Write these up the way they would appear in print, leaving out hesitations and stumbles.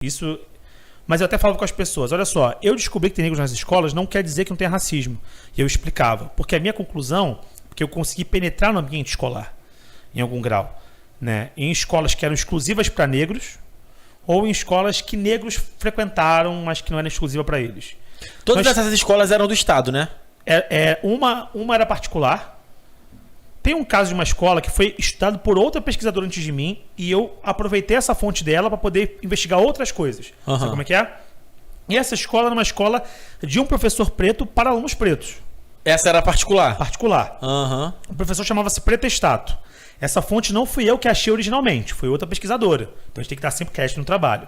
Isso, mas eu até falava com as pessoas, olha só, eu descobri que tem negros nas escolas não quer dizer que não tem racismo. E eu explicava, porque a minha conclusão, porque eu consegui penetrar no ambiente escolar, em algum grau, né? Em escolas que eram exclusivas para negros, ou em escolas que negros frequentaram, mas que não eram exclusivas para eles. Todas essas escolas eram do Estado, né? Uma era particular. Tem um caso de uma escola que foi estudado por outra pesquisadora antes de mim e eu aproveitei essa fonte dela para poder investigar outras coisas. Sabe como é que é? E essa escola era uma escola de um professor preto para alunos pretos. Essa era particular? Particular. O professor chamava-se Pretestato. Essa fonte não fui eu que achei originalmente, foi outra pesquisadora. Então a gente tem que estar sempre crédito no trabalho.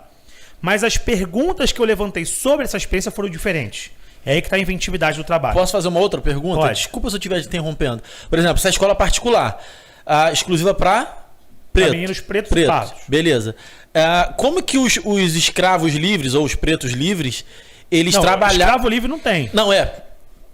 Mas as perguntas que eu levantei sobre essa experiência foram diferentes. É aí que está a inventividade do trabalho. Posso fazer uma outra pergunta? Pode. Desculpa se eu estiver te interrompendo. Por exemplo, essa escola particular, exclusiva para meninos pretos e pardos. Beleza. Como que os escravos livres, ou os pretos livres, eles trabalhavam... Escravo livre não tem. Não,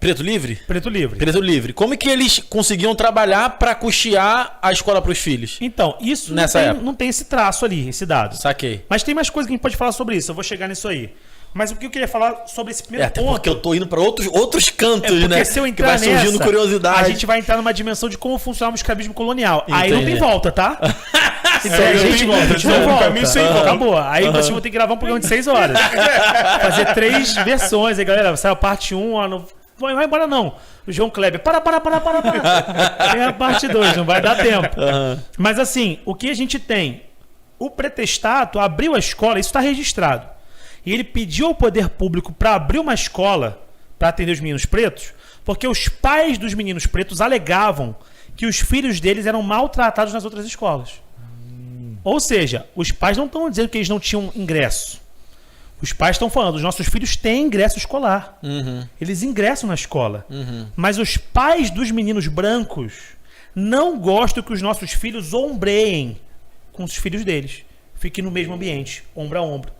preto livre? Preto livre. Preto livre. Como que eles conseguiam trabalhar para custear a escola para os filhos? Então, isso não tem esse traço ali, esse dado. Saquei. Mas tem mais coisas que a gente pode falar sobre isso. Eu vou chegar nisso aí. Mas o que eu queria falar sobre esse primeiro até ponto... porque eu tô indo para outros cantos, né? Porque se eu entrar que vai surgindo nessa, curiosidade. a gente vai entrar numa dimensão de como funcionava o escravismo colonial. Entendi. Aí não tem volta, tá? Então, a gente não volta. Acabou. Aí vocês vão ter que gravar um programa de 6 horas. Fazer 3 versões. Aí, galera, sai a parte 1... Não vai embora não. O João Kleber, para. Tem a parte 2, não vai dar tempo. Mas assim, o que a gente tem? O Pretestato abriu a escola, isso está registrado. E ele pediu ao poder público para abrir uma escola para atender os meninos pretos, porque os pais dos meninos pretos alegavam que os filhos deles eram maltratados nas outras escolas. Ou seja, os pais não estão dizendo que eles não tinham ingresso. Os pais estão falando, os nossos filhos têm ingresso escolar. Eles ingressam na escola. Mas os pais dos meninos brancos não gostam que os nossos filhos ombreiem com os filhos deles. Fiquem no mesmo ambiente, ombro a ombro.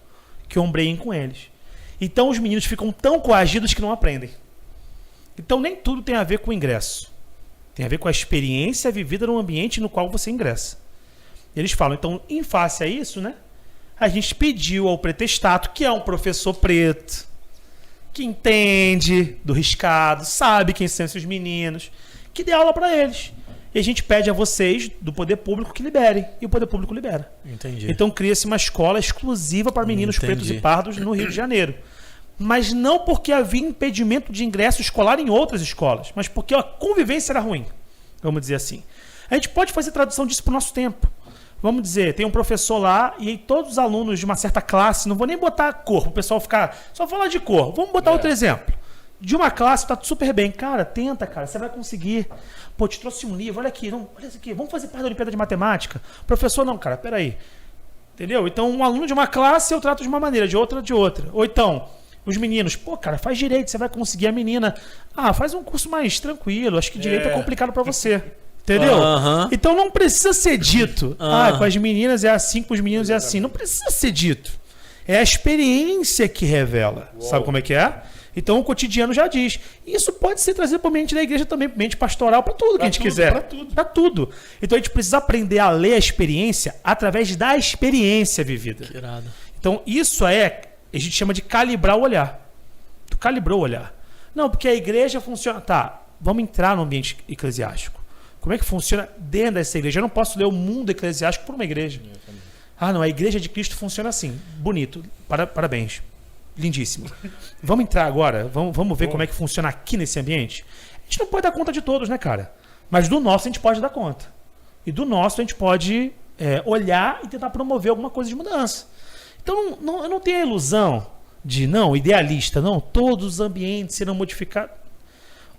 Que ombreiem com eles. Então os meninos ficam tão coagidos que não aprendem. Então nem tudo tem a ver com o ingresso. Tem a ver com a experiência vivida no ambiente no qual você ingressa. Eles falam, então, em face a isso, né? A gente pediu ao Pretestato, que é um professor preto, que entende do riscado, sabe quem são esses meninos, que dê aula para eles. E a gente pede a vocês, do poder público, que liberem. E o poder público libera. Entendi. Então cria-se uma escola exclusiva para meninos pretos e pardos no Rio de Janeiro. Mas não porque havia impedimento de ingresso escolar em outras escolas, mas porque a convivência era ruim, vamos dizer assim. A gente pode fazer tradução disso para o nosso tempo. Vamos dizer, tem um professor lá e aí todos os alunos de uma certa classe, não vou nem botar cor, para o pessoal ficar... Só falar de cor. Vamos botar outro exemplo. De uma classe, tá super bem. Cara, tenta, cara, você vai conseguir. Pô, te trouxe um livro, olha aqui, olha isso aqui, vamos fazer parte da Olimpíada de Matemática. Professor, não, cara, peraí. Entendeu? Então, um aluno de uma classe eu trato de uma maneira, de outra de outra. Ou então, os meninos, pô, cara, faz direito, você vai conseguir. A menina, faz um curso mais tranquilo, acho que direito é complicado pra você. Entendeu? Então não precisa ser dito. Com as meninas é assim, com os meninos é assim. Não precisa ser dito. É a experiência que revela. Sabe como é que é? Então o cotidiano já diz. Isso pode ser trazido para o ambiente da igreja também, para o ambiente pastoral, para tudo que a gente quiser. Para tudo. Então a gente precisa aprender a ler a experiência através da experiência vivida. Que irado. Então isso a gente chama de calibrar o olhar. Tu calibrou o olhar. Não, porque a igreja funciona... Tá, vamos entrar no ambiente eclesiástico. Como é que funciona dentro dessa igreja? Eu não posso ler o mundo eclesiástico por uma igreja. Não, a igreja de Cristo funciona assim. Bonito. Parabéns. Lindíssimo. Vamos entrar agora, vamos ver como é que funciona aqui nesse ambiente. A gente não pode dar conta de todos, né, cara? Mas do nosso a gente pode dar conta. E do nosso a gente pode olhar e tentar promover alguma coisa de mudança. Então eu não tenho a ilusão de, idealista, todos os ambientes serão modificados.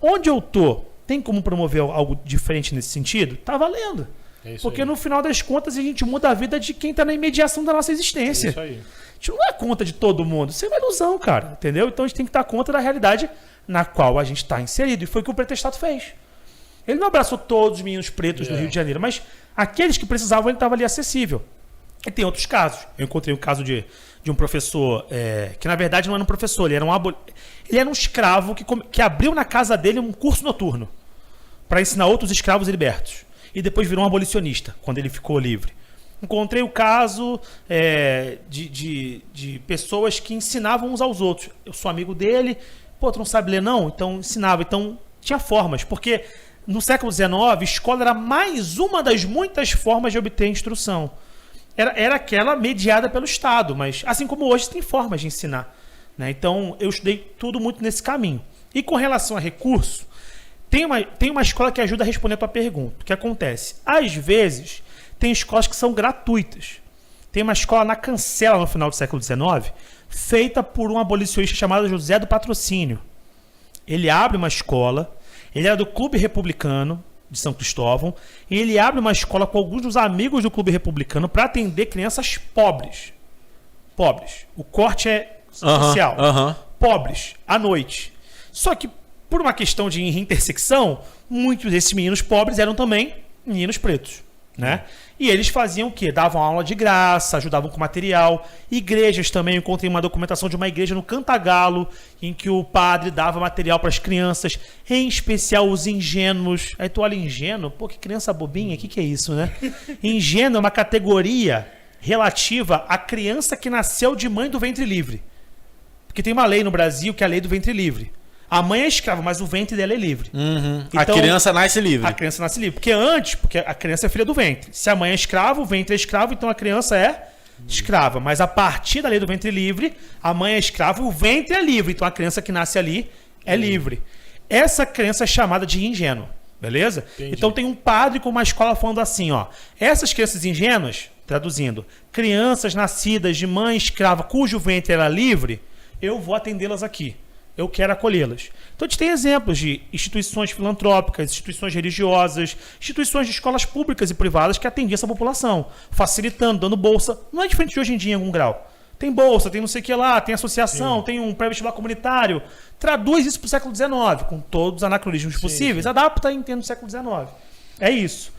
Onde eu tô, tem como promover algo diferente nesse sentido? Tá valendo. Porque no final das contas a gente muda a vida de quem está na imediação da nossa existência. Isso aí. A gente não dá conta de todo mundo. Isso é uma ilusão, cara. Entendeu? Então a gente tem que dar conta da realidade na qual a gente está inserido. E foi o que o Pretestato fez. Ele não abraçou todos os meninos pretos do Rio de Janeiro, mas aqueles que precisavam, ele estava ali acessível. E tem outros casos. Eu encontrei um caso de um professor, que na verdade não era um professor, ele era um escravo que abriu na casa dele um curso noturno para ensinar outros escravos libertos. E depois virou um abolicionista, quando ele ficou livre. Encontrei o caso de pessoas que ensinavam uns aos outros. Eu sou amigo dele, pô, tu não sabe ler não? Então ensinava. Então tinha formas, porque no século XIX, a escola era mais uma das muitas formas de obter instrução. Era aquela mediada pelo Estado, mas assim como hoje tem formas de ensinar. Né? Então eu estudei tudo muito nesse caminho. E com relação a recurso, tem uma escola que ajuda a responder a tua pergunta. O que acontece? Às vezes, tem escolas que são gratuitas. Tem uma escola na Cancela, no final do século XIX, feita por um abolicionista chamado José do Patrocínio. Ele abre uma escola, ele era do Clube Republicano de São Cristóvão, e ele abre uma escola com alguns dos amigos do Clube Republicano para atender crianças pobres. Pobres. O corte é social. Pobres, à noite. Só que, por uma questão de intersecção, muitos desses meninos pobres eram também meninos pretos. Né? E eles faziam o quê? Davam aula de graça, ajudavam com material. Igrejas também, eu encontrei uma documentação de uma igreja no Cantagalo, em que o padre dava material para as crianças, em especial os ingênuos. Aí tu olha ingênuo, pô, que criança bobinha, o que é isso, né? Ingênuo é uma categoria relativa à criança que nasceu de mãe do ventre livre. Porque tem uma lei no Brasil que é a lei do ventre livre. A mãe é escrava, mas o ventre dela é livre. Então, a criança nasce livre. A criança nasce livre. Porque a criança é filha do ventre. Se a mãe é escrava, o ventre é escravo, então a criança é escrava. Mas a partir da lei do ventre livre, a mãe é escrava e o ventre é livre. Então a criança que nasce ali é livre. Essa criança é chamada de ingênuo. Beleza? Entendi. Então tem um padre com uma escola falando assim, ó. Essas crianças ingênuas, traduzindo, crianças nascidas de mãe escrava cujo ventre era livre, eu vou atendê-las aqui. Eu quero acolhê-las. Então a gente tem exemplos de instituições filantrópicas, instituições religiosas, instituições de escolas públicas e privadas que atendiam essa população, facilitando, dando bolsa. Não é diferente de hoje em dia em algum grau. Tem bolsa, tem não sei o que lá, tem associação, tem um pré-vestibular comunitário. Traduz isso para o século XIX, com todos os anacronismos possíveis. Adapta e entende o século XIX. É isso.